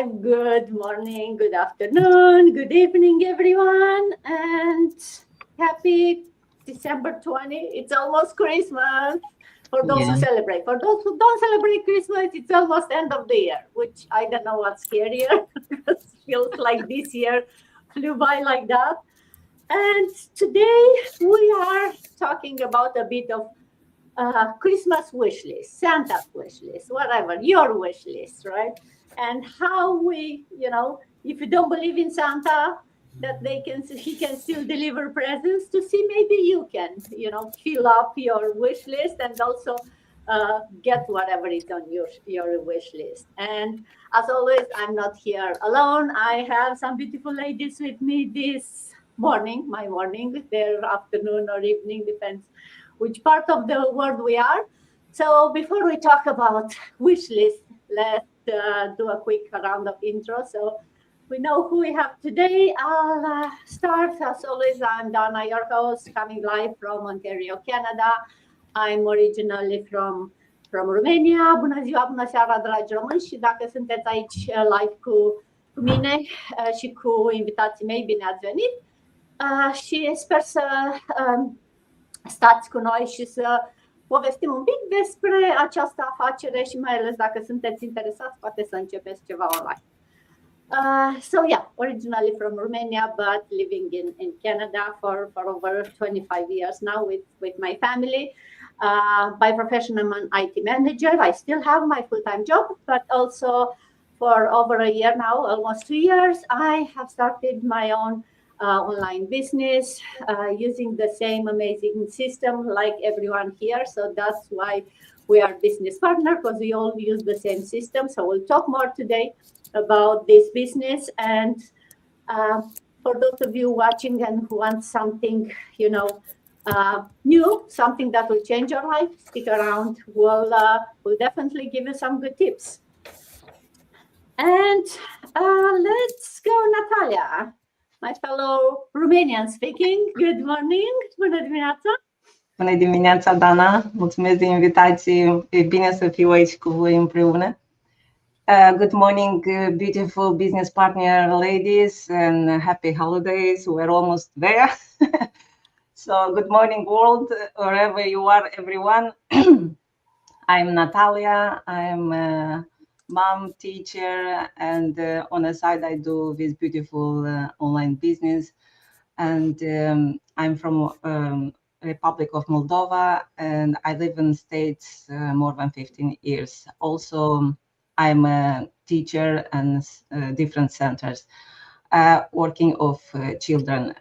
Good morning, good afternoon, good evening, everyone, and happy December 20. It's almost Christmas for those who Yeah. celebrate. For those who don't celebrate Christmas, it's almost end of the year, which I don't know what's scarier because it feels like this year flew by like that. And today we are talking about a bit of Christmas wish list, Santa's wish list, whatever, your wish list, right? And how we, if you don't believe in Santa, that he can still deliver presents to see maybe you can, fill up your wish list and also get whatever is on your wish list. And as always, I'm not here alone. I have some beautiful ladies with me this morning, my morning, their afternoon or evening, depends which part of the world we are. So before we talk about wish list, let's do a quick round of intro. So we know who we have today. I'll start as always. I'm Dana, your host, coming live from Ontario, Canada. I'm originally from Romania. Bună ziua, bună seara, dragi români, și dacă sunteți aici live cu mine și cu invitații mei, bine ați venit. Și sper să stați cu noi și să povestim un pic despre această afacere și mai ales dacă sunteți interesați, poate să începeți ceva online. So yeah, originally from Romania, but living in Canada for over 25 years now with my family. By profession, I'm an IT manager. I still have my full-time job, but also for over a year now, almost 2 years, I have started my own online business using the same amazing system like everyone here. So that's why we are business partner, because we all use the same system. So we'll talk more today about this business. And for those of you watching and who want something, new, something that will change your life, stick around. We'll definitely give you some good tips. And let's go, Natalia, my fellow Romanian speaking. Good morning. Bună dimineața. Bună dimineața, Dana. Mulțumesc de invitație. E bine să fiu aici cu voi împreună. Good morning, beautiful business partner ladies, and happy holidays. We're almost there. So good morning, world, wherever you are, everyone. I'm Natalia. I'm a mom, teacher, and on the side I do this beautiful online business. And I'm from Republic of Moldova, and I live in States more than 15 years. Also, I'm a teacher and different centers working of children.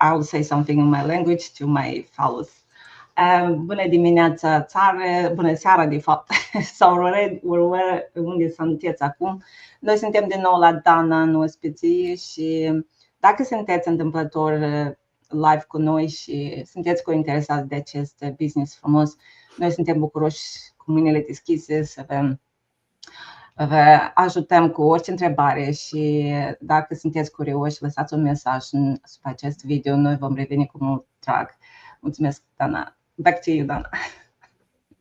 I will say something in my language to my fellows. Bună dimineața, țară, bună seara, de fapt, sau unde sunteți acum. Noi suntem din nou la Dana, în ospiție, și dacă sunteți întâmplător live cu noi și sunteți interesați de acest business frumos, noi suntem bucuroși cu mâinile deschise să vă ajutăm cu orice întrebare și dacă sunteți curioși, lăsați un mesaj sub acest video, noi vom reveni cu mult drag. Mulțumesc, Dana. Back to you, Dana.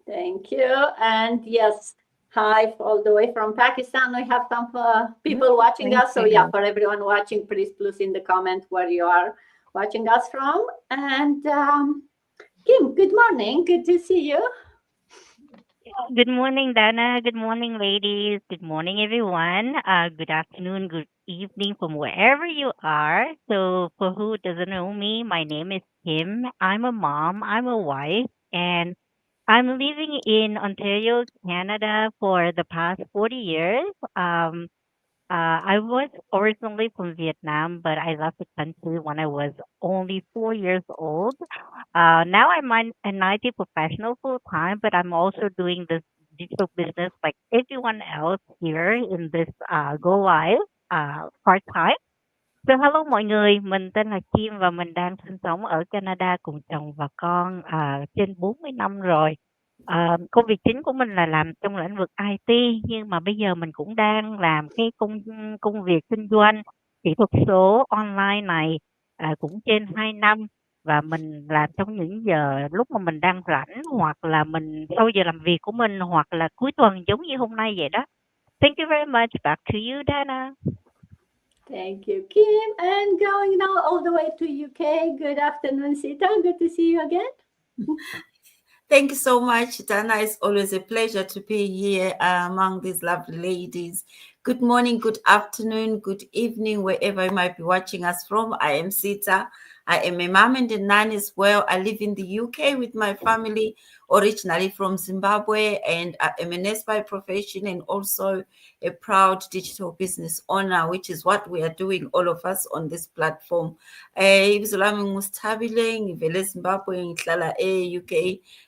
Thank you. And yes, hi all the way from Pakistan. We have some people watching us. So yeah, for everyone watching, please in the comment where you are watching us from. And Kim, good morning. Good to see you. Good morning, Dana. Good morning, ladies. Good morning, everyone. Good afternoon, good evening from wherever you are. So for who doesn't know me, my name is Kim. I'm a mom, I'm a wife, and I'm living in Ontario, Canada for the past 40 years. I was originally from Vietnam, but I left the country when I was only 4 years old. Now I'm an IT professional full time, but I'm also doing this digital business like everyone else here in this Go Live part time. So hello mọi người, mình tên là Kim và mình đang sinh sống ở Canada cùng chồng và con trên 40 năm rồi. Công việc chính của mình là làm trong lĩnh vực IT, nhưng mà bây giờ mình cũng đang làm cái công việc kinh doanh kỹ thuật số online này cũng trên 2 năm, và mình làm trong những giờ lúc mà mình đang rảnh, hoặc là mình sau giờ làm việc của mình, hoặc là cuối tuần giống như hôm nay vậy đó. Thank you very much. Back to you, Dana. Thank you, Kim. And going now all the way to UK. Good afternoon, Sita. Good to see you again. Thank you so much, Dana. It's always a pleasure to be here among these lovely ladies. Good morning, good afternoon, good evening, wherever you might be watching us from. I am Sita. I am a mom and a nanny as well. I live in the UK with my family, originally from Zimbabwe, and I am a nurse by profession and also a proud digital business owner, which is what we are doing, all of us on this platform. Ibizo lami nguSithabile, ngivele eZimbabwe, ngihlala e-UK.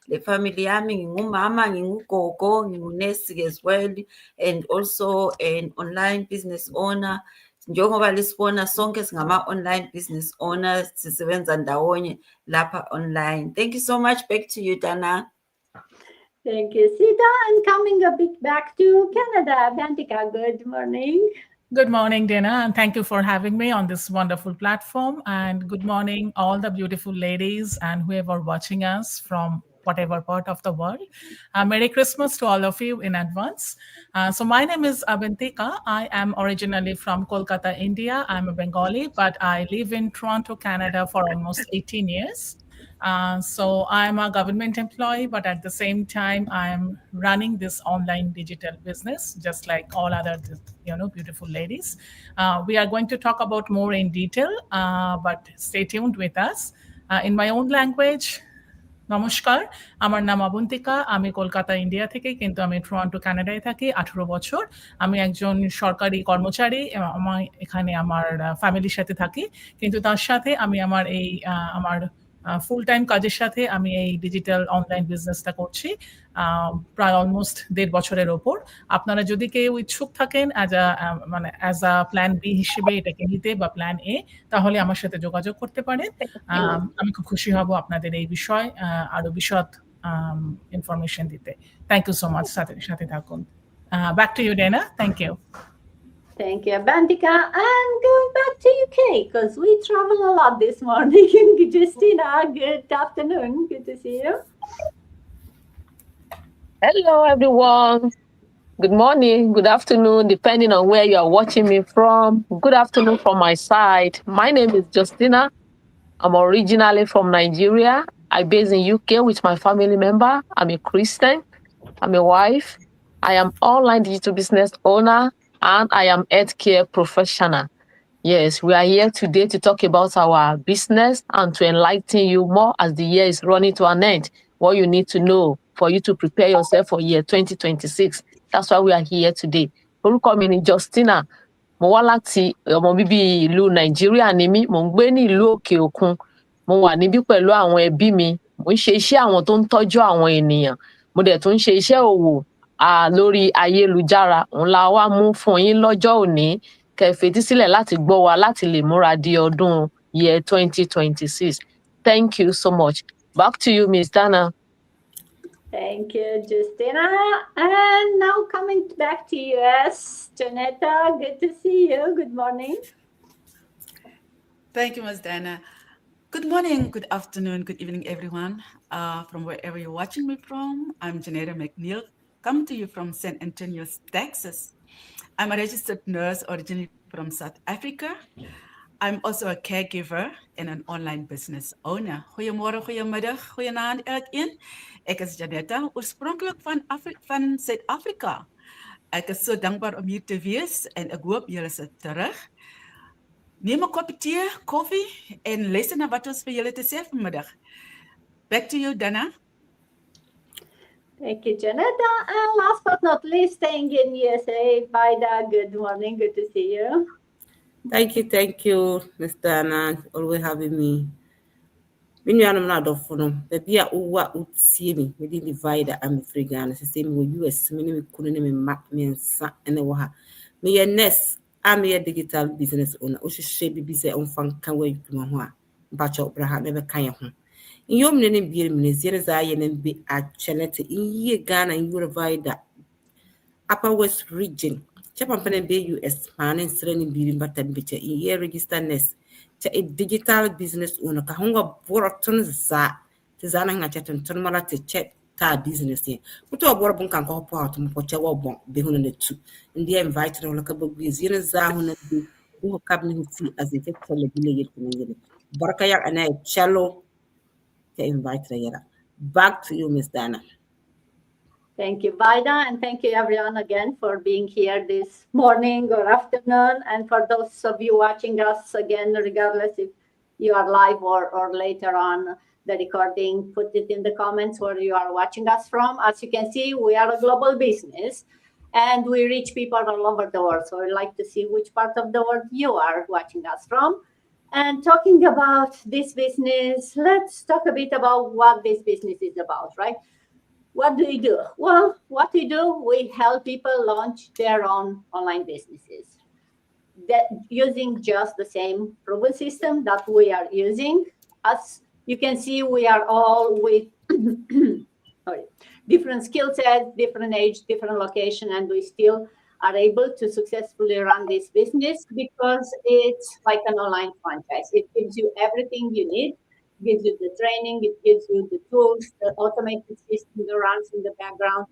Le family yami ngingumama, ngingugogo, ngingunesi as well, and also an online business owner. Njengoba lisibona sonke singama-online business owners, sisebenza ndawonye lapha online. Thank you so much. Back to you, Dana. Thank you, Sita. And coming a bit back to Canada, Bantika, good morning. Good morning, Dana, and thank you for having me on this wonderful platform. And good morning, all the beautiful ladies and whoever watching us from whatever part of the world. Merry Christmas to all of you in advance. So my name is Abantika. I am originally from Kolkata, India. I'm a Bengali, but I live in Toronto, Canada for almost 18 years. So I'm a government employee, but at the same time, I'm running this online digital business, just like all other, beautiful ladies. We are going to talk about more in detail, but stay tuned with us. In my own language, নমস্কার, আমার নাম অবন্তিকা। আমি Kolkata, India থেকে, কিন্তু আমি Toronto, কানাডায় থাকি 18 বছর। আমি একজন সরকারি কর্মচারী। আমি এখানে আমার ফ্যামিলির সাথে থাকি, কিন্তু তার সাথে আমি আমার ফুল টাইম কাজের সাথে আমি এই ডিজিটাল অনলাইন বিজনেসটা করছি প্রায় অলমোস্ট 1.5 বছরের ওপর। আপনারা যদি কেউ ইচ্ছুক থাকেন অ্যাজ আ প্ল্যান বি হিসেবে এটাকে নিতে বা প্ল্যান এ, তাহলে আমার সাথে যোগাযোগ করতে পারেন। আমি খুব খুশি হব আপনাদের এই বিষয় আরো বিশদ ইনফরমেশন দিতে। থ্যাংক ইউ সো মাচ, সাথে থাকুন। Back to you, Dana. Thank you. Thank you, Bantika. And going back to UK, because we travel a lot this morning. Justina, good afternoon. Good to see you. Hello, everyone. Good morning, good afternoon, depending on where you are watching me from. Good afternoon from my side. My name is Justina. I'm originally from Nigeria. I base in UK with my family member. I'm a Christian. I'm a wife. I am online digital business owner, and I am healthcare professional. Yes, we are here today to talk about our business and to enlighten you more as the year is running to an end. What you need to know for you to prepare yourself for year 2026. That's why we are here today. Orúkọ mi ni Justina. Mo wá láti ọmọ bíbí ìlú Nàìjíríà ni mí. Mo ń gbé ní ìlú òkè òkun. Mo wà níbí pẹ̀lú àwọn ẹbí mi. Mo ń ṣe iṣẹ́ àwọn tó ń tọ́jú àwọn ènìyàn. Mo dẹ̀ tún ń ṣe iṣẹ́ òwò lórí ayélujára. Òun la wá mú fún yín lọ́jọ́ òní. Kẹ́ fetí sílẹ̀ láti gbọ́ wa láti lè múra di ọdún year 2026. Thank you so much. Back to you, Ms. Dana. Thank you, Justina. And now coming back to US, Janetta, good to see you. Good morning. Thank you, Ms. Dana. Good morning, good afternoon, good evening, everyone. From wherever you're watching me from, I'm Janetta McNeil, coming to you from San Antonio, Texas. I'm a registered nurse originally from South Africa. I'm also a caregiver and an online business owner. Goeiemorgen, goeiemiddag, goeienaand elkeen. Ek is Janetta, oorspronkelijk van Suid-Afrika. Ek is so dankbaar om hier te wees en ek hoop julle is terug. Neem 'n kopie tee, koffie en luister na wat ons vir julle te sê vanmiddag. Back to you, Dana. Thank you, Janetta. And last but not least, staying in USA, Vida, good morning. Good to see you. Thank you, Ms. Dana, always having me. When you are not of them, the dear Uwa Utsi me, we did divide I'm free Ghana, the same with US, meaning we couldn't even map me and son and a waha. Me a nest, I'm a digital business owner, or should be busy on fun can wait to my batch of Braha never kind of. In your many beer ministers, I and be at Chanette in ye Ghana and you divide Upper West region. Champagne Bay US man and training building but temperature in year register nest. A digital business owner kahunga boroton za tizana nga chaton tonmala te chat ta business ye kuto bor bun kan ko pot mo ko chawo bon be hono ne tu ndi invite no ka bo biz yene za hono bi ko kabni si as if tele bi le ko ngene barka yak ana chalo to invite yera back to you, Miss Dana. Thank you, Vida, and thank you everyone again for being here this morning or afternoon. And for those of you watching us again, regardless if you are live or later on the recording, put it in the comments where you are watching us from. As you can see, we are a global business and we reach people all over the world. So I'd like to see which part of the world you are watching us from. And talking about this business, let's talk a bit about what this business is about, right? What do we do? Well, what we do, we help people launch their own online businesses that using just the same proven system that we are using. As you can see, we are all with different skill sets, different age, different location, and we still are able to successfully run this business because it's like an online franchise. It gives you everything you need, gives you the training, it gives you the tools, the automated system that runs in the background,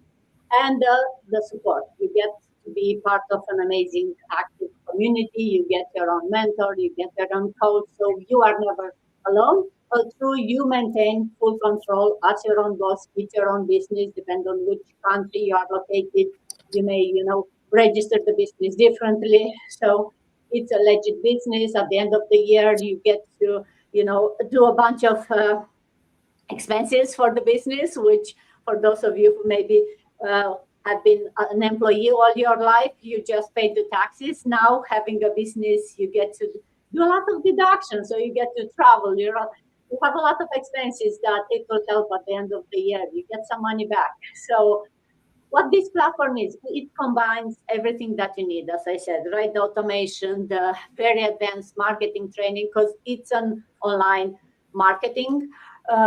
and the support. You get to be part of an amazing active community. You get your own mentor, you get your own coach, so you are never alone. Also, you maintain full control as your own boss with your own business, depending on which country you are located. You may, register the business differently. So it's a legit business. At the end of the year, you get to, do a bunch of expenses for the business, which for those of you who maybe have been an employee all your life, you just pay the taxes. Now having a business, you get to do a lot of deductions. So you get to travel. You have a lot of expenses that it will help at the end of the year. You get some money back. So what this platform is, it combines everything that you need, as I said, right? The automation, the very advanced marketing training, because it's an online marketing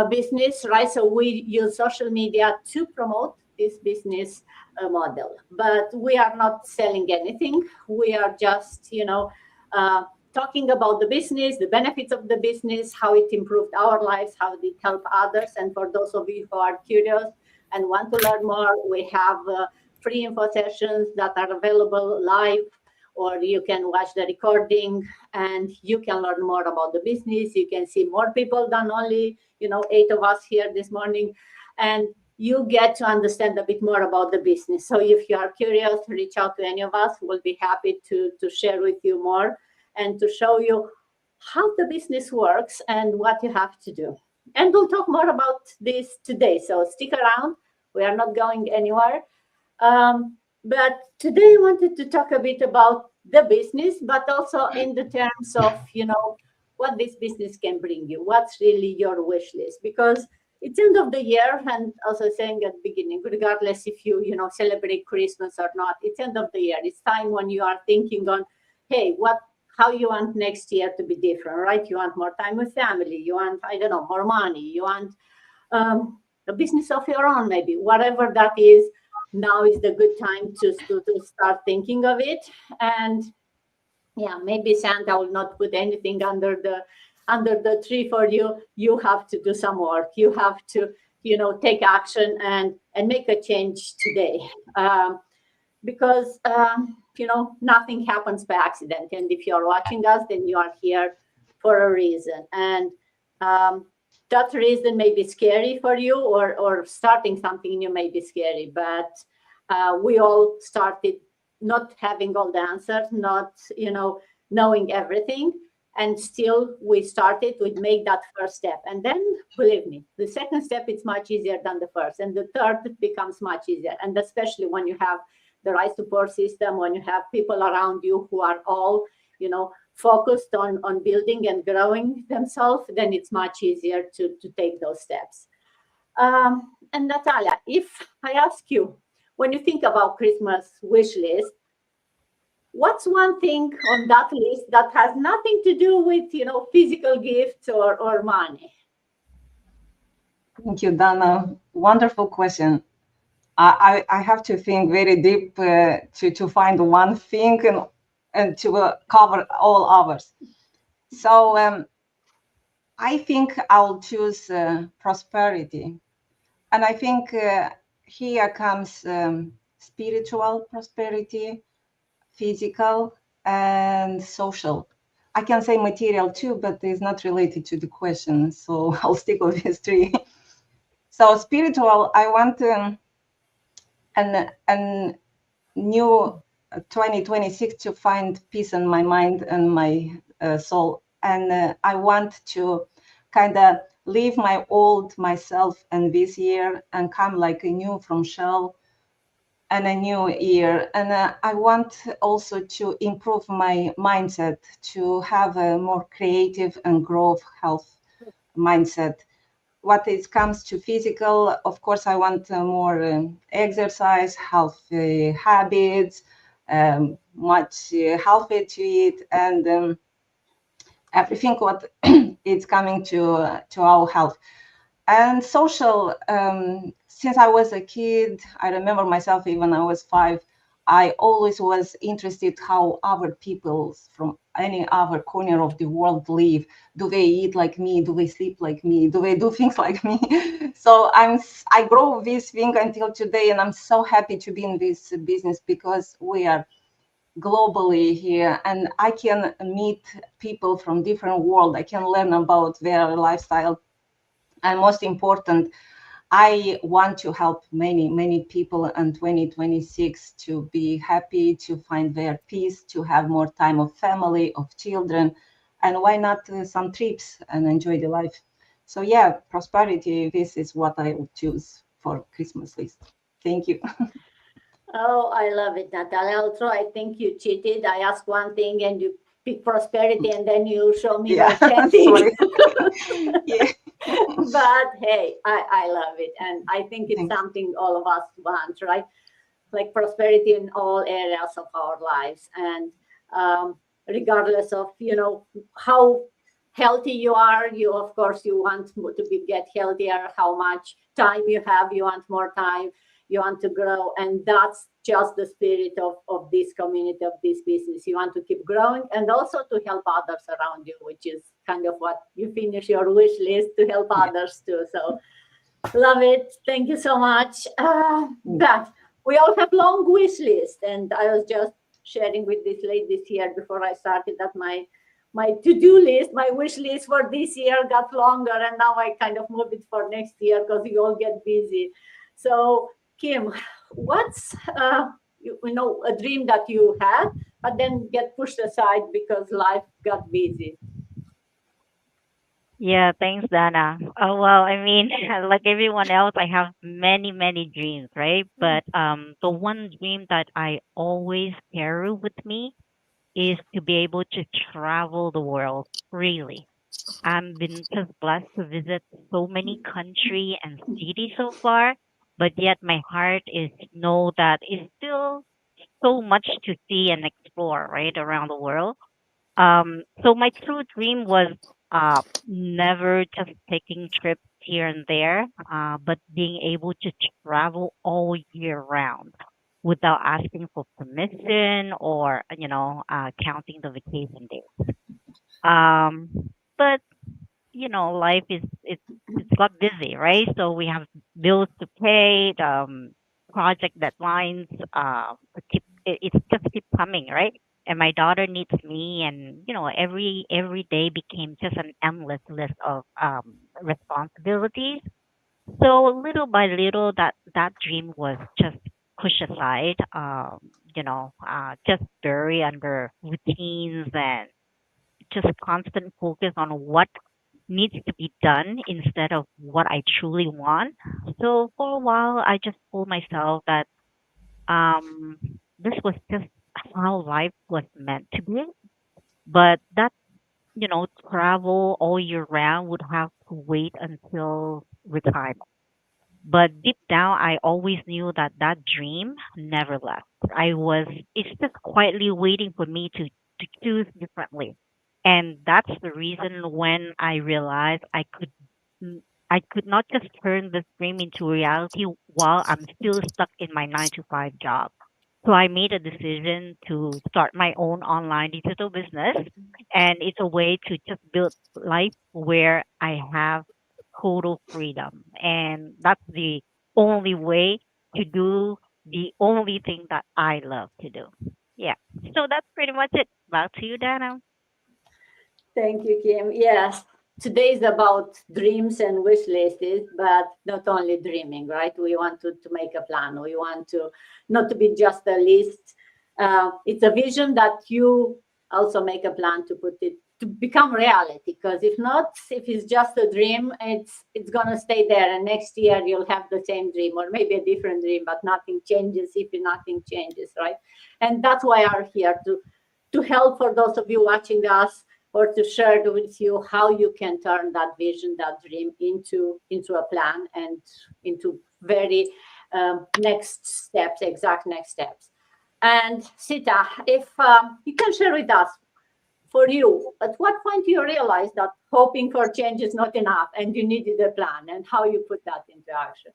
business, right? So we use social media to promote this business model, but we are not selling anything. We are just, talking about the business, the benefits of the business, how it improved our lives, how it helped others. And for those of you who are curious and want to learn more, we have free info sessions that are available live, or you can watch the recording and you can learn more about the business. You can see more people than only, 8 of us here this morning. And you get to understand a bit more about the business. So if you are curious, reach out to any of us. We'll be happy to share with you more and to show you how the business works and what you have to do. And we'll talk more about this today. So stick around. We are not going anywhere. But today I wanted to talk a bit about the business, but also in the terms of, what this business can bring you. What's really your wish list? Because it's end of the year, and also saying at the beginning, regardless if you, celebrate Christmas or not, it's end of the year. It's time when you are thinking on, hey, how you want next year to be different, right? You want more time with family. You want, more money. You want a business of your own, maybe. Whatever that is, now is the good time to start thinking of it. And yeah, maybe Santa will not put anything under the tree for you. You have to do some work. You have to, take action and make a change today. Because nothing happens by accident. And if you're watching us, then you are here for a reason. And that reason may be scary for you, or starting something new may be scary. But we all started not having all the answers, not knowing everything. And still we started, we'd make that first step. And then, believe me, the second step is much easier than the first. And the third becomes much easier. And especially when you have the right support system, when you have people around you who are all, focused on building and growing themselves, then it's much easier to take those steps. And Natalia, if I ask you, when you think about Christmas wish list, what's one thing on that list that has nothing to do with, physical gifts or money? Thank you, Dana. Wonderful question. I have to think very deep to find one thing and to cover all others. So I think I'll choose prosperity. And I think here comes spiritual prosperity, physical, and social. I can say material too, but it's not related to the question, so I'll stick with these three. So spiritual, I want an new 2026 to find peace in my mind and my soul. And I want to kind of leave my old myself and this year and come like a new from shell and a new year. And I want also to improve my mindset, to have a more creative and growth health mindset. What it comes to physical, of course, I want more exercise, healthy habits, much healthy to eat, and everything what is coming to our health. And social, since I was a kid, I remember myself even I was 5, I always was interested how other people from any other corner of the world live. Do they eat like me? Do they sleep like me? Do they do things like me? So I grow this thing until today, and I'm so happy to be in this business because we are globally here, and I can meet people from different world. I can learn about their lifestyle, and most important, I want to help many people in 2026 to be happy, to find their peace, to have more time of family, of children, and why not some trips and enjoy the life. So yeah, prosperity, this is what I would choose for Christmas list. Thank you. Oh, I love it, Natalia. Also, I think you cheated. I asked one thing and you pick prosperity, and then you show me Yeah, like 10 things. sorry. Yeah. But hey, I love it. And I think it's Thanks. something all of us want, right? Like prosperity in all areas of our lives. And regardless of, how healthy you are, you, of course, you want to get healthier. How much time you have, you want more time, you want to grow. And that's just the spirit of this community, of this business. You want to keep growing and also to help others around you, which is kind of what you finish your wish list, to help others too. So love it. Thank you so much. But we all have long wish list, and I was just sharing with this ladies here before I started that my to-do list, my wish list for this year got longer, and now I kind of move it for next year because we all get busy. So Kim, what's a dream that you had but then get pushed aside because life got busy? Yeah, thanks, Dana. Oh, well, I mean, like everyone else, I have many, many dreams, right? But the one dream that I always carry with me is to be able to travel the world freely. I've been just blessed to visit so many country and cities so far, but yet my heart is know that it's still so much to see and explore, right, around the world. So my true dream was never just taking trips here and there, but being able to travel all year round without asking for permission or counting the vacation days. Um, but life is it's got busy, right? So we have bills to pay, project deadlines. It's just keep coming, right? And my daughter needs me, and every day became just an endless list of responsibilities. So little by little, that dream was just pushed aside. Just buried under routines and just constant focus on what needs to be done instead of what I truly want. So for a while, I just told myself that um, this was just how life was meant to be. But that, travel all year round would have to wait until retirement. But deep down, I always knew that that dream never left. It's just quietly waiting for me to choose differently. And that's the reason when I realized n- I could not just turn this dream into reality while I'm still stuck in my 9 to 5 job. So I made a decision to start my own online digital business. And it's a way to just build life where I have total freedom. And that's the only way to do the only thing that I love to do. Yeah. So that's pretty much it. Back to you, Dana. Thank you, Kim. Yes, today is about dreams and wish lists, but not only dreaming, right? We want to make a plan. We want to not to be just a list. It's a vision that you also make a plan to put it to become reality. Because if not, if it's just a dream, it's gonna stay there, and next year you'll have the same dream or maybe a different dream, but nothing changes if nothing changes, right? And that's why I'm here to help for those of you watching us, or to share with you how you can turn that vision, that dream into a plan and into very next steps, exact next steps. And Sita, if you can share with us, for you, at what point do you realize that hoping for change is not enough and you needed a plan, and how you put that into action?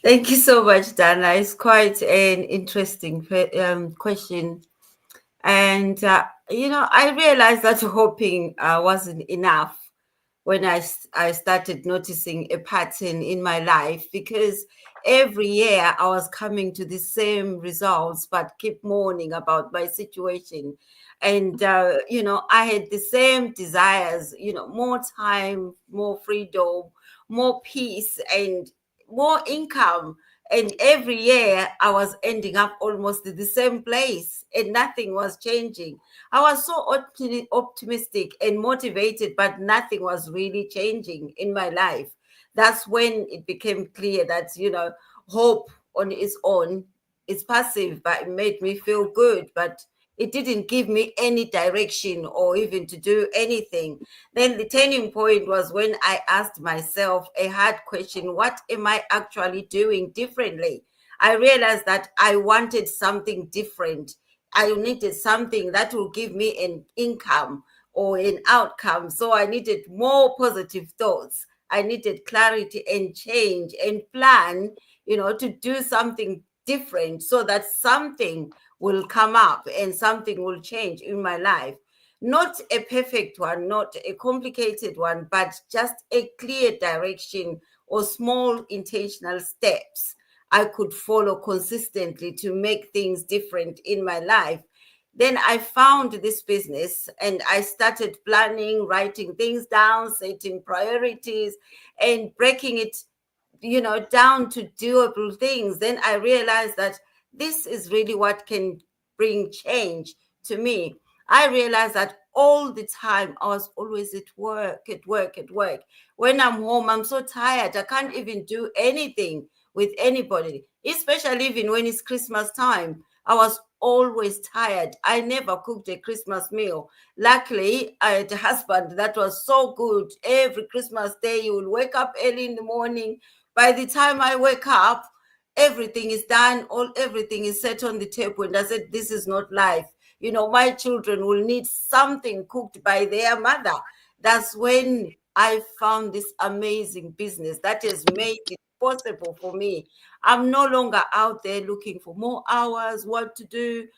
Thank you so much, Dana. It's quite an interesting question. And, I realized that hoping wasn't enough when I started noticing a pattern in my life, because every year I was coming to the same results, but keep mourning about my situation. And, I had the same desires, more time, more freedom, more peace, and more income. And every year I was ending up almost at the same place and nothing was changing. I was so optimistic and motivated, but nothing was really changing in my life. That's when it became clear that, hope on its own is passive, but it made me feel good, but it didn't give me any direction or even to do anything. Then the turning point was when I asked myself a hard question: what am I actually doing differently? I realized that I wanted something different. I needed something that will give me an income or an outcome. So I needed more positive thoughts. I needed clarity and change and plan, to do something different so that something will come up and something will change in my life. Not a perfect one, not a complicated one, but just a clear direction or small intentional steps I could follow consistently to make things different in my life. Then I found this business and I started planning, writing things down, setting priorities, and breaking it, down to doable things. Then I realized that this is really what can bring change to me. I realized that all the time I was always at work. When I'm home, I'm so tired. I can't even do anything with anybody, especially even when it's Christmas time. I was always tired. I never cooked a Christmas meal. Luckily, I had a husband that was so good. Every Christmas day, he would wake up early in the morning. By the time I wake up, everything is done, everything is set on the table. And I said, this is not life. My children will need something cooked by their mother. That's when I found this amazing business that has made it possible for me. I'm no longer out there looking for more hours, what to do,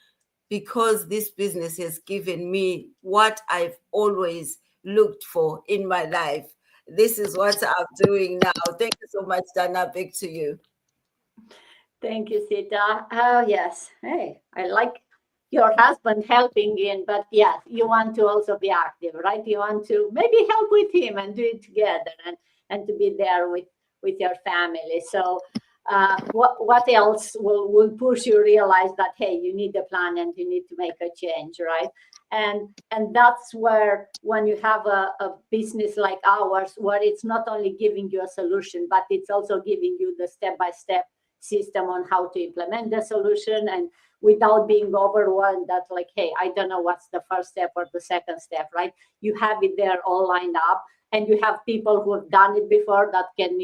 because this business has given me what I've always looked for in my life. This is what I'm doing now. Thank you so much, Dana. Back to you. Thank you, Sita. Oh, yes. Hey, I like your husband helping in, but yes, you want to also be active, right? You want to maybe help with him and do it together, and to be there with your family. So what else will push you realize that, hey, you need a plan and you need to make a change, right? And that's where, when you have a business like ours, where it's not only giving you a solution, but it's also giving you the step-by-step system on how to implement the solution, and without being overwhelmed that, like, hey, I don't know what's the first step or the second step, right? You have it there all lined up, and you have people who have done it before that can,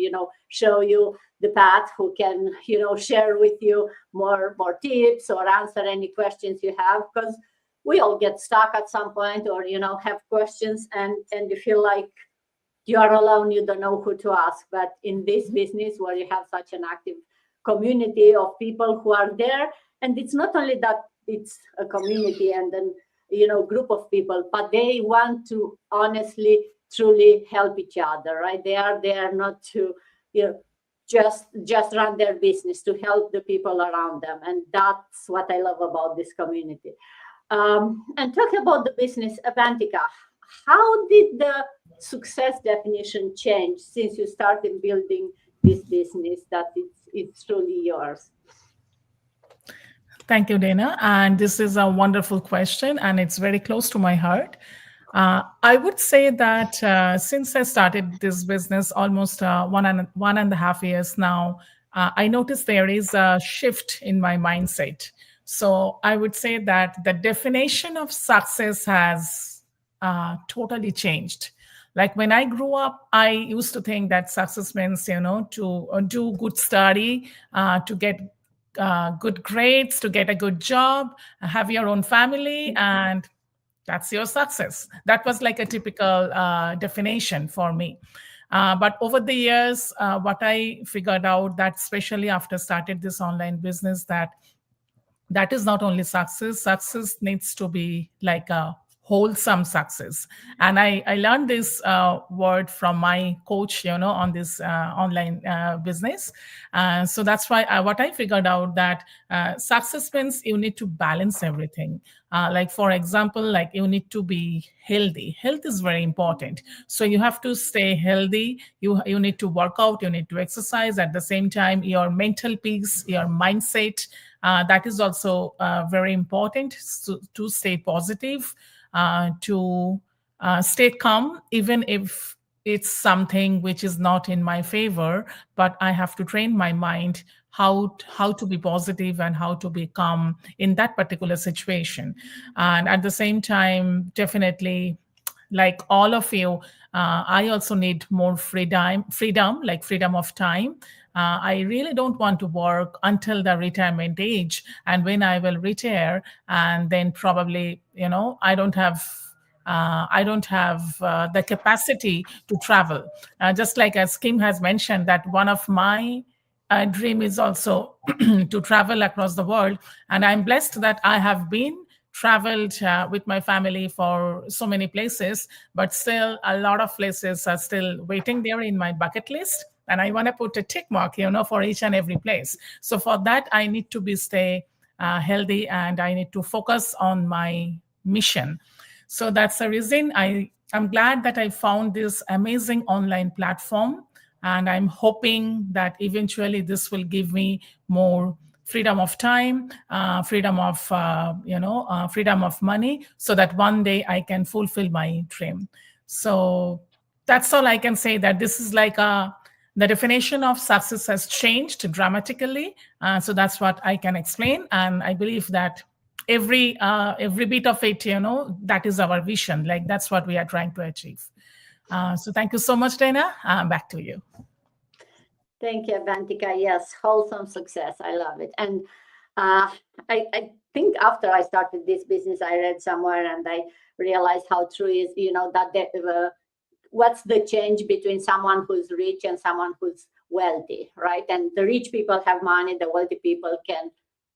show you the path, who can, share with you more tips or answer any questions you have, because we all get stuck at some point, or, have questions, and you feel like you are alone, you don't know who to ask. But in this business, where you have such an active community of people who are there, and it's not only that it's a community and then, group of people, but they want to honestly truly help each other, right? They are there not to, just run their business, to help the people around them. And that's what I love about this community. And talking about the business, Avantika, how did the success definition change since you started building this business that it's truly yours? Thank you, Dana. And this is a wonderful question, and it's very close to my heart. I would say that since I started this business almost 1.5 years now, I noticed there is a shift in my mindset. So I would say that the definition of success has totally changed. Like when I grew up, I used to think that success means, to do good study, to get good grades, to get a good job, have your own family, and that's your success. That was like a typical definition for me. But over the years, what I figured out that especially after started this online business, that is not only success. Success needs to be like a wholesome success. And I learned this word from my coach, on this online business. So that's why what I figured out that success means you need to balance everything. Like, for example, like you need to be healthy. Health is very important. So you have to stay healthy. You need to work out. You need to exercise. At the same time, your mental peace, your mindset, that is also very important to stay positive. To stay calm, even if it's something which is not in my favor, but I have to train my mind how to be positive and how to be calm in that particular situation. And at the same time, definitely, like all of you, I also need more freedom, like freedom of time. I really don't want to work until the retirement age. And when I will retire, and then probably, I don't have the capacity to travel. Just like as Kim has mentioned, that one of my dream is also to travel across the world. And I'm blessed that I have been traveled with my family for so many places, but still a lot of places are still waiting there in my bucket list. And I want to put a tick mark, for each and every place. So for that, I need to stay healthy, and I need to focus on my mission. So that's the reason I'm glad that I found this amazing online platform. And I'm hoping that eventually this will give me more freedom of time, freedom of, freedom of money, so that one day I can fulfill my dream. So that's all I can say, that this is like the definition of success has changed dramatically. So that's what I can explain. And I believe that every bit of it, that is our vision. Like that's what we are trying to achieve. So thank you so much, Dana. Back to you. Thank you, Avantika. Yes, wholesome success. I love it. And I think after I started this business, I read somewhere and I realized how true is, that what's the change between someone who's rich and someone who's wealthy, right? And the rich people have money, the wealthy people can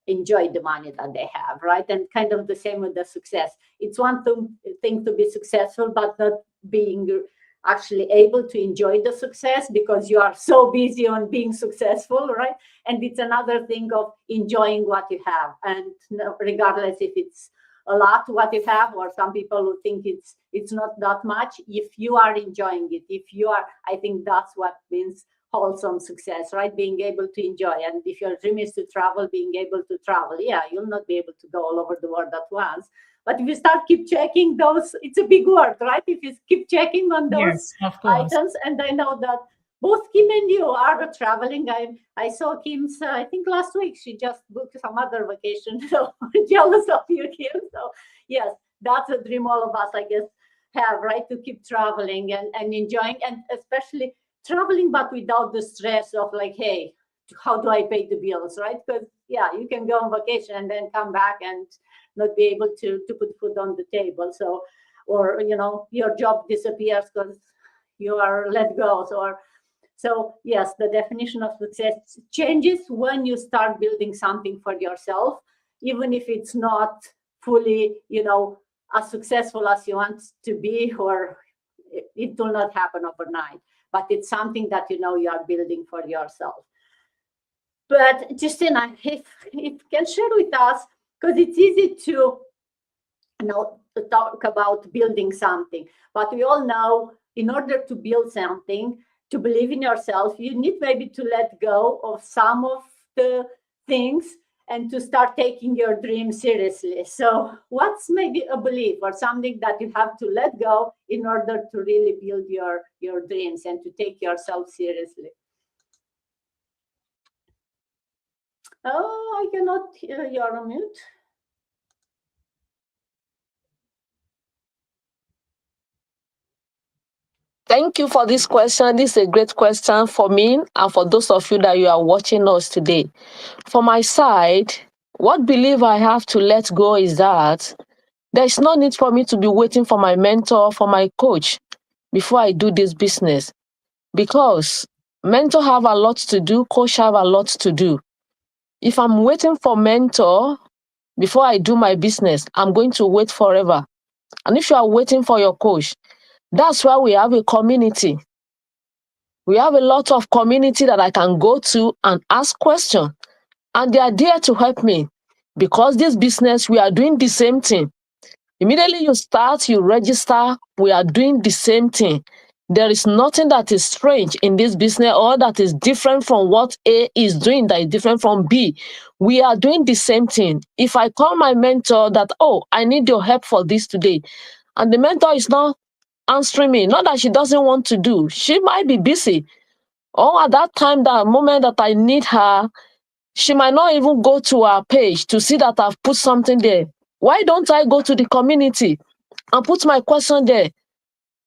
enjoy the money that they have, right? And kind of the same with the success. It's one thing to be successful, but not being actually able to enjoy the success because you are so busy on being successful, right? And it's another thing of enjoying what you have, and regardless if it's a lot what you have, or some people who think it's not that much. If you are enjoying it, I think that's what means wholesome success, right? Being able to enjoy. And if your dream is to travel, being able to travel, you'll not be able to go all over the world at once. But if you keep checking those, it's a big word, right? If you keep checking on those items, and I know that both Kim and you are traveling. I saw Kim's, I think last week, she just booked some other vacation. So jealous of you, Kim. So yes, that's a dream all of us, I guess, have, right? To keep traveling and enjoying, and especially traveling, but without the stress of like, hey, how do I pay the bills, right? Because you can go on vacation and then come back and not be able to put food on the table. So, or, your job disappears because you are let go. So yes, the definition of success changes when you start building something for yourself, even if it's not fully, as successful as you want to be, or it will not happen overnight, but it's something that you are building for yourself. But Justina, if you can share with us, because it's easy to to talk about building something, but we all know in order to build something, to believe in yourself, you need maybe to let go of some of the things and to start taking your dream seriously. So what's maybe a belief or something that you have to let go in order to really build your dreams and to take yourself seriously? Oh, I cannot hear. You're on mute. Thank you for this question. This is a great question for me and for those of you that you are watching us today. For my side, what belief I have to let go is that there's no need for me to be waiting for my mentor, for my coach, before I do this business. Because mentor have a lot to do, coach have a lot to do. If I'm waiting for mentor before I do my business, I'm going to wait forever. And if you are waiting for your coach, that's why we have a community. We have a lot of community that I can go to and ask questions. And they are there to help me. Because this business, we are doing the same thing. Immediately you start, you register, we are doing the same thing. There is nothing that is strange in this business or that is different from what A is doing that is different from B. We are doing the same thing. If I call my mentor that, oh, I need your help for this today, and the mentor is not answering me, not that she doesn't want to do, she might be busy. Or at that time, that moment that I need her, she might not even go to her page to see that I've put something there. Why don't I go to the community and put my question there?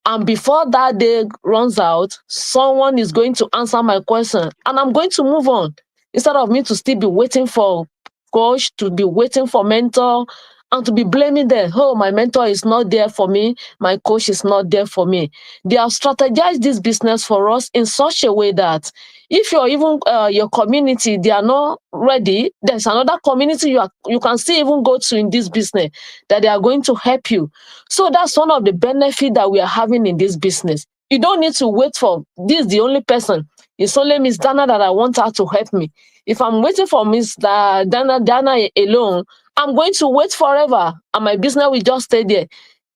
And before that day runs out, someone is going to answer my question and I'm going to move on. Instead of me to still be waiting for coach, to be waiting for mentor, and to be blaming them. Oh, my mentor is not there for me. My coach is not there for me. They have strategized this business for us in such a way that if you're even your community, they are not ready, there's another community you can still even go to in this business that they are going to help you. So that's one of the benefits that we are having in this business. You don't need to wait for this, the only person. It's only Miss Dana that I want her to help me. If I'm waiting for Miss Dana alone, I'm going to wait forever and my business will just stay there.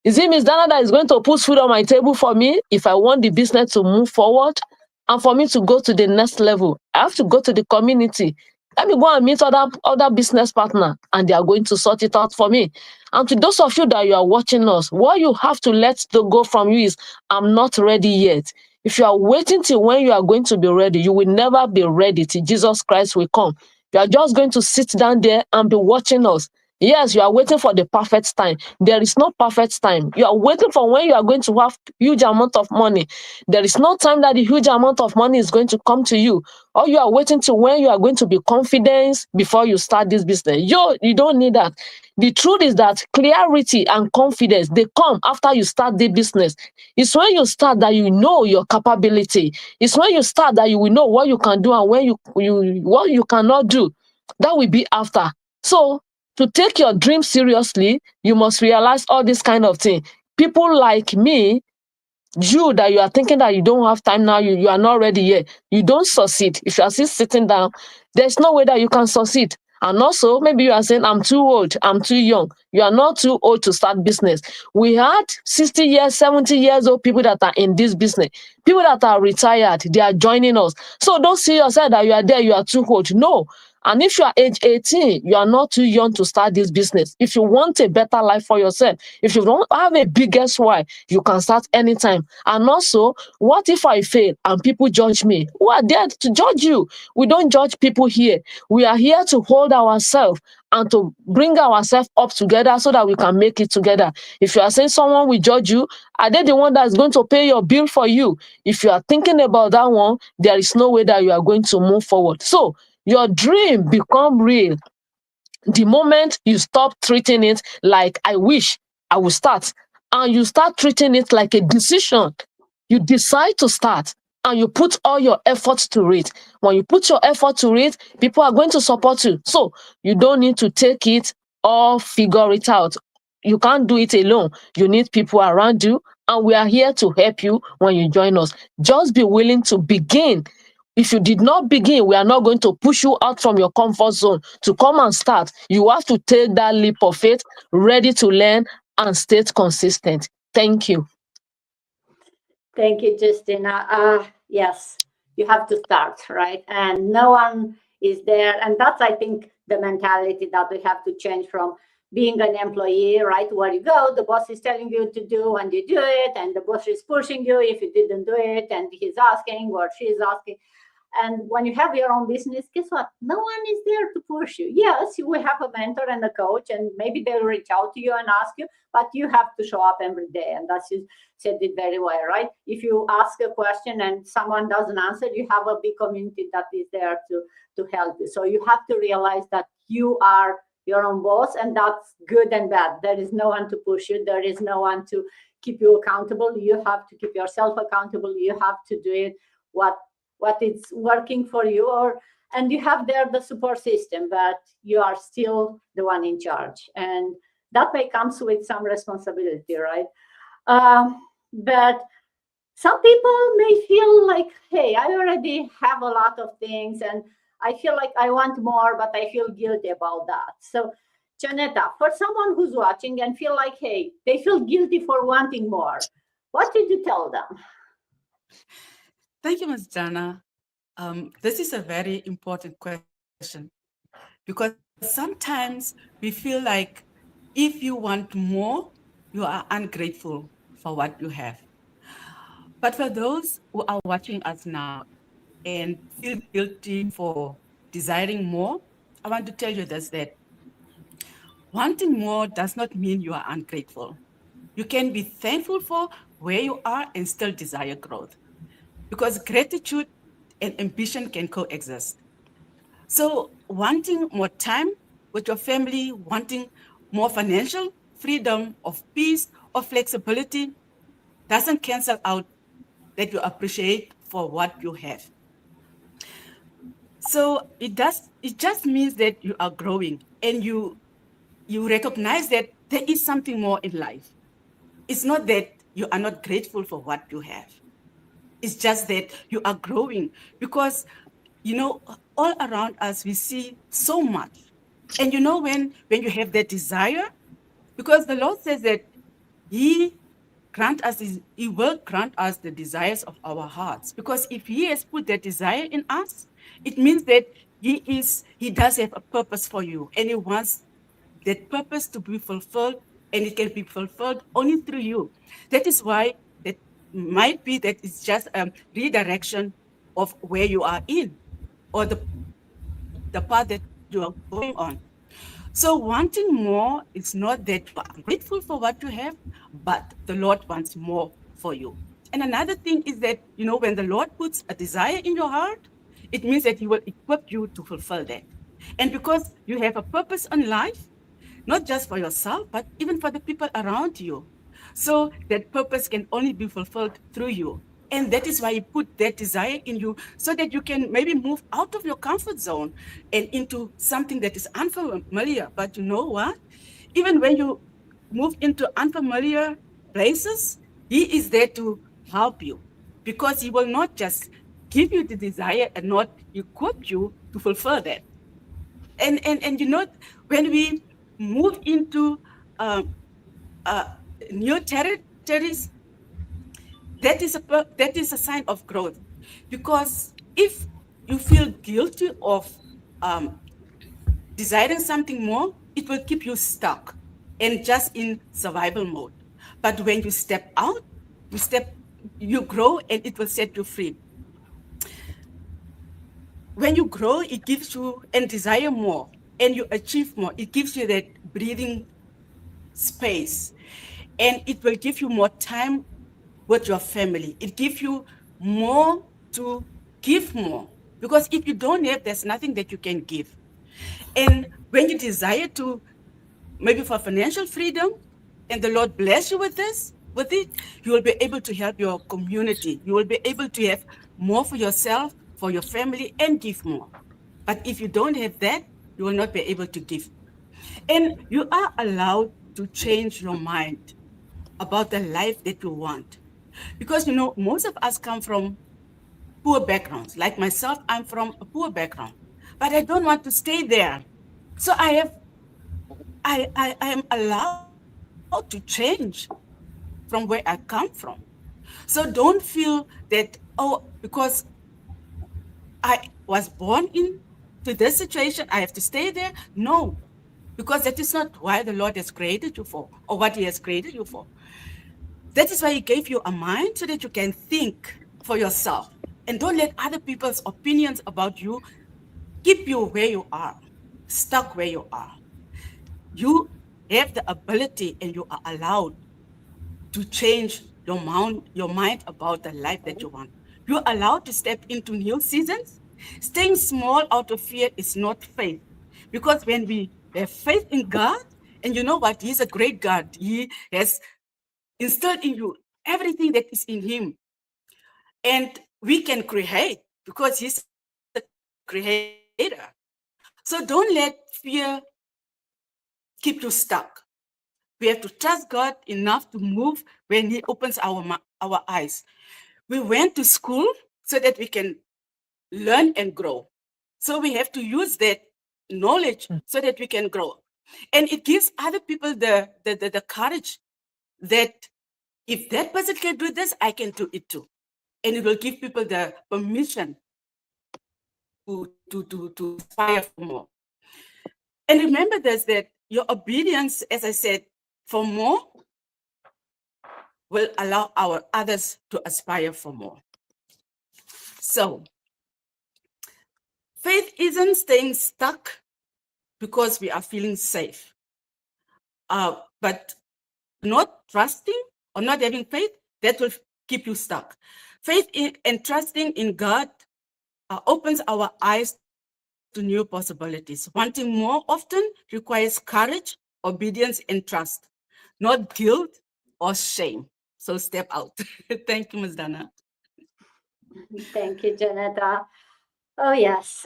Is it Miss Dana that is going to put food on my table for me if I want the business to move forward? And for me to go to the next level, I have to go to the community. Let me go and meet other business partners and they are going to sort it out for me. And to those of you that you are watching us, what you have to let go from you is, I'm not ready yet. If you are waiting till when you are going to be ready, you will never be ready till Jesus Christ will come. You are just going to sit down there and be watching us. Yes, you are waiting for the perfect time. There is no perfect time. You are waiting for when you are going to have huge amount of money. There is no time that the huge amount of money is going to come to you. Or you are waiting to when you are going to be confident before you start this business. You don't need that. The truth is that clarity and confidence, they come after you start the business. It's when you start that you know your capability. It's when you start that you will know what you can do and when what you cannot do. That will be after. So to take your dream seriously, you must realize all this kind of thing. People like me, you that you are thinking that you don't have time now, you are not ready yet, you don't succeed. If you are still sitting down, there's no way that you can succeed. And also, maybe you are saying, I'm too old, I'm too young. You are not too old to start business. We had 60 years, 70 years old people that are in this business. People that are retired, they are joining us. So don't see yourself that you are there, you are too old. No. And if you are age 18, you are not too young to start this business. If you want a better life for yourself, if you don't have a biggest why, you can start anytime. And also, what if I fail and people judge me? Who are there to judge you? We don't judge people here. We are here to hold ourselves and to bring ourselves up together so that we can make it together. If you are saying someone will judge you, are they the one that is going to pay your bill for you? If you are thinking about that one, there is no way that you are going to move forward. So, your dream become real the moment you stop treating it like I wish I would start, and you start treating it like a decision. You decide to start and you put all your efforts to it. When you put your effort to it, people are going to support you. So you don't need to take it or figure it out. You can't do it alone. You need people around you and we are here to help you when you join us. Just be willing to begin. If you did not begin, we are not going to push you out from your comfort zone to come and start. You have to take that leap of faith, ready to learn and stay consistent. Thank you. Thank you, Justina. Yes, you have to start, right? And no one is there. And that's, I think, the mentality that we have to change from being an employee, right? Where you go, the boss is telling you to do and you do it, and the boss is pushing you if you didn't do it, and he's asking or she's asking. And when you have your own business, guess what? No one is there to push you. Yes, you will have a mentor and a coach, and maybe they'll reach out to you and ask you, but you have to show up every day. And that's, you said it very well, right? If you ask a question and someone doesn't answer, you have a big community that is there to help you. So you have to realize that you are your own boss, and that's good and bad. There is no one to push you. There is no one to keep you accountable. You have to keep yourself accountable. You have to do it what is working for you, and you have there the support system, but you are still the one in charge, and that may comes with some responsibility, right? But some people may feel like, hey, I already have a lot of things and I feel like I want more, but I feel guilty about that. So Janetta, for someone who's watching and feel like, hey, they feel guilty for wanting more, what did you tell them? Thank you, Ms. Jana. This is a very important question, because sometimes we feel like if you want more, you are ungrateful for what you have. But for those who are watching us now and feel guilty for desiring more, I want to tell you this, that wanting more does not mean you are ungrateful. You can be thankful for where you are and still desire growth, because gratitude and ambition can coexist. So wanting more time with your family, wanting more financial freedom, of peace, or flexibility doesn't cancel out that you appreciate for what you have. So it just means that you are growing and you recognize that there is something more in life. It's not that you are not grateful for what you have. It's just that you are growing, because, all around us, we see so much. And when you have that desire, because the Lord says that He will grant us the desires of our hearts. Because if He has put that desire in us, it means that He does have a purpose for you, and He wants that purpose to be fulfilled, and it can be fulfilled only through you. That is why that might be that it's just a redirection of where you are in, or the path that you are going on. So wanting more is not that you are grateful for what you have, but the Lord wants more for you. And another thing is that, when the Lord puts a desire in your heart, it means that He will equip you to fulfill that. And because you have a purpose in life, not just for yourself, but even for the people around you. So that purpose can only be fulfilled through you. And that is why He put that desire in you, so that you can maybe move out of your comfort zone and into something that is unfamiliar. But you know what? Even when you move into unfamiliar places, He is there to help you, because He will not just give you the desire and not equip you to fulfill that. And when we move into new territories, that is a sign of growth. Because if you feel guilty of desiring something more, it will keep you stuck and just in survival mode. But when you step out, you grow, and it will set you free. When you grow, it gives you and desire more, and you achieve more. It gives you that breathing space, and it will give you more time with your family. It gives you more to give more, because if you don't have, there's nothing that you can give. And when you desire to, maybe for financial freedom, and the Lord bless you with it, you will be able to help your community. You will be able to have more for yourself, for your family, and give more. But if you don't have that, you will not be able to give. And you are allowed to change your mind. about the life that you want. Because, most of us come from poor backgrounds. Like myself, I'm from a poor background, but I don't want to stay there. So I am allowed to change from where I come from. So don't feel that, because I was born into this situation, I have to stay there. No, because that is not why the Lord has created you for, or what He has created you for. That is why He gave you a mind, so that you can think for yourself. And don't let other people's opinions about you keep you where you are, stuck where you are. You have the ability, and you are allowed to change your mind about the life that you want. You're allowed to step into new seasons. Staying small out of fear is not faith. Because when we have faith in God, and you know what, He's a great God. He has instilled in you everything that is in Him. And we can create, because He's a creator. So don't let fear keep you stuck. We have to trust God enough to move when He opens our eyes. We went to school so that we can learn and grow. So we have to use that knowledge so that we can grow. And it gives other people the courage that if that person can do this, I can do it too. And it will give people the permission to aspire for more. And remember this, that your obedience, as I said, for more will allow our others to aspire for more. So faith isn't staying stuck because we are feeling safe. But not trusting or not having faith, that will keep you stuck. Faith and trusting in God opens our eyes to new possibilities. Wanting more often requires courage, obedience, and trust, not guilt or shame. So step out. Thank you, Ms. Dana. Thank you, Janetta. Oh, yes.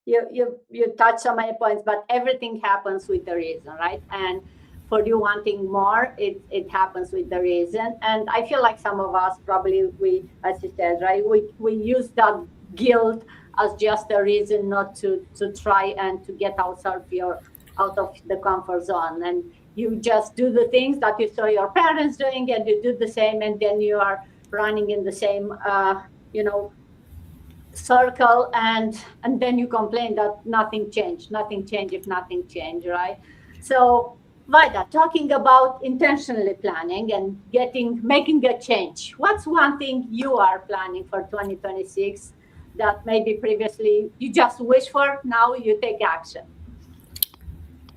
You touched so many points, but everything happens with the reason, right? And for you wanting more, it happens with the reason. And I feel like some of us probably, as you said, right, we use that guilt as just a reason not to try and to get ourselves out of the comfort zone. And you just do the things that you saw your parents doing, and you do the same, and then you are running in the same, circle, and then you complain that nothing changed if nothing changed, right? So Vaida, talking about intentionally planning and making a change, what's one thing you are planning for 2026 that maybe previously you just wish for, now you take action?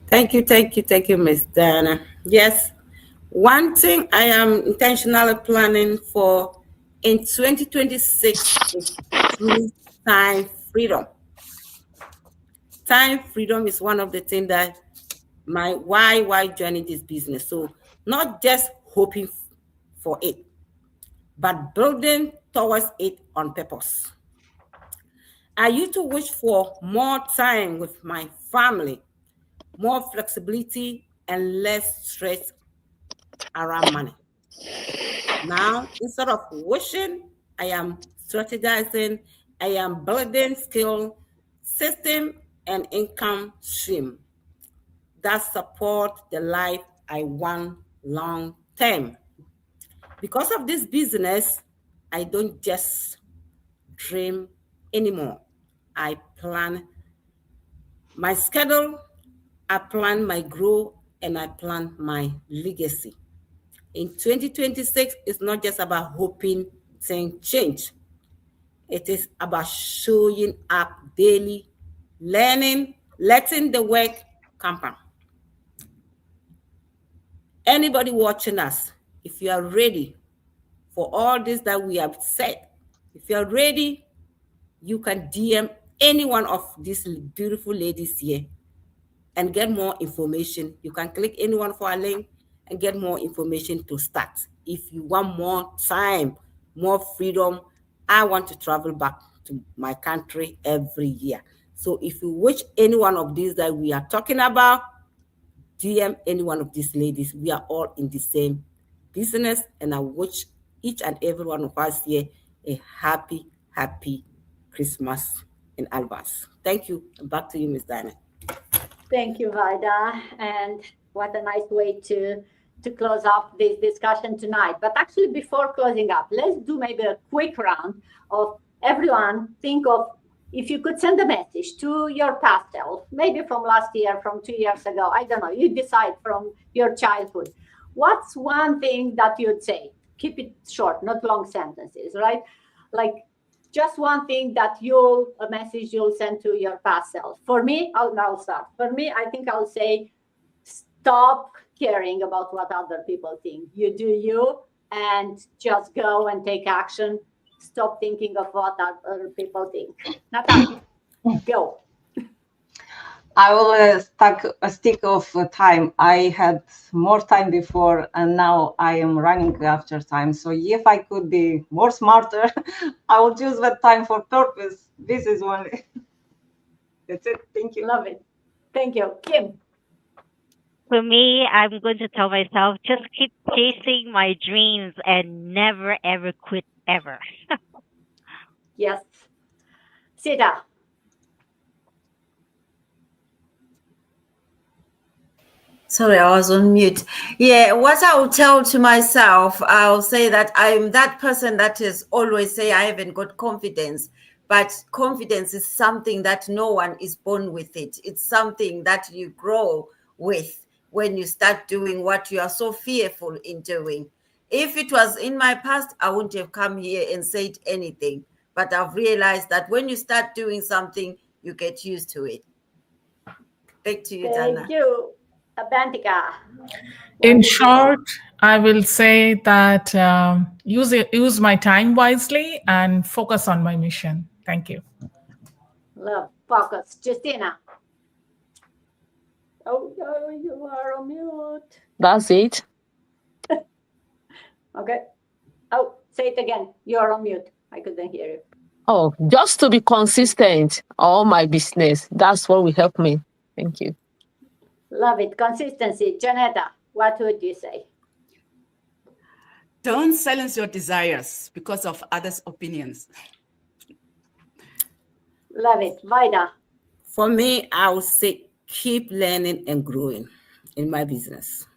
Thank you, Ms. Dana. Yes, one thing I am intentionally planning for in 2026 is true time freedom. Time freedom is one of the things that why joining this business. So not just hoping for it, but building towards it on purpose. I used to wish for more time with my family, more flexibility, and less stress around money. Now, instead of wishing, I am strategizing, I am building skill, system, and income stream that support the life I want long term. Because of this business, I don't just dream anymore. I plan my schedule, I plan my growth, and I plan my legacy. In 2026, it's not just about hoping things change. It is about showing up daily, learning, letting the work compound. Anybody watching us, if you are ready for all this that we have said, if you are ready, you can DM any one of these beautiful ladies here and get more information. You can click any one of our link and get more information to start. If you want more time, more freedom, I want to travel back to my country every year. So if you wish any one of these that we are talking about, DM any one of these ladies. We are all in the same business, and I wish each and every one of us here a happy Christmas in advance. Thank you. Back to you, Ms. Diana. Thank you, Vida. And what a nice way to close up this discussion tonight. But actually, before closing up, let's do maybe a quick round of everyone. Think of if you could send a message to your past self, maybe from last year, from 2 years ago, I don't know, you decide from your childhood. What's one thing that you'd say? Keep it short, not long sentences, right? Like just one thing a message you'll send to your past self. For me, I'll start. For me, I think I'll say, stop caring about what other people think. You do you, and just go and take action. Stop thinking of what other people think. Natalia, go. I will stick of time. I had more time before, and now I am running after time. So if I could be more smarter, I would use that time for purpose. This is one. That's it. Thank you. Love it. Thank you. Kim. For me, I'm going to tell myself, just keep chasing my dreams and never, ever quit, ever. Yes. Sita. Sorry, I was on mute. Yeah, what I will tell to myself, I'll say that I'm that person that is always say I haven't got confidence. But confidence is something that no one is born with it. It's something that you grow with when you start doing what you are so fearful in doing. If it was in my past, I wouldn't have come here and said anything. But I've realized that when you start doing something, you get used to it. Back to you, Dana. Thank you. Bantika. In short, I will say that use my time wisely and focus on my mission. Thank you. Love. Focus. Justina. Oh, you are on mute. That's it. Okay. Oh, say it again. You're on mute. I couldn't hear you. Oh, just to be consistent, all my business. That's what will help me. Thank you. Love it. Consistency. Janetta, what would you say? Don't silence your desires because of others' opinions. Love it. Vida. For me, I would say keep learning and growing in my business.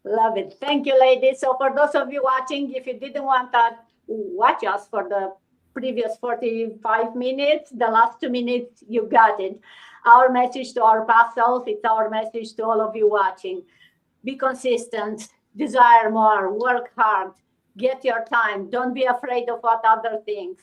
Love it. Thank you, ladies. So for those of you watching, if you didn't want that, watch us for the previous 45 minutes. The last 2 minutes, you got it. Our message to our past self, it's our message to all of you watching. Be consistent, desire more, work hard, get your time. Don't be afraid of what other things.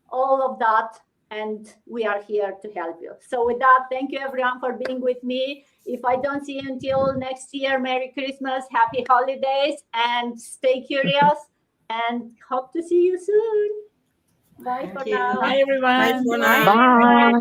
All of that, and we are here to help you. So with that, thank you everyone for being with me. If I don't see you until next year, Merry Christmas, Happy Holidays, and stay curious, and hope to see you soon. Bye for now. Bye, everyone. Bye for now. Bye.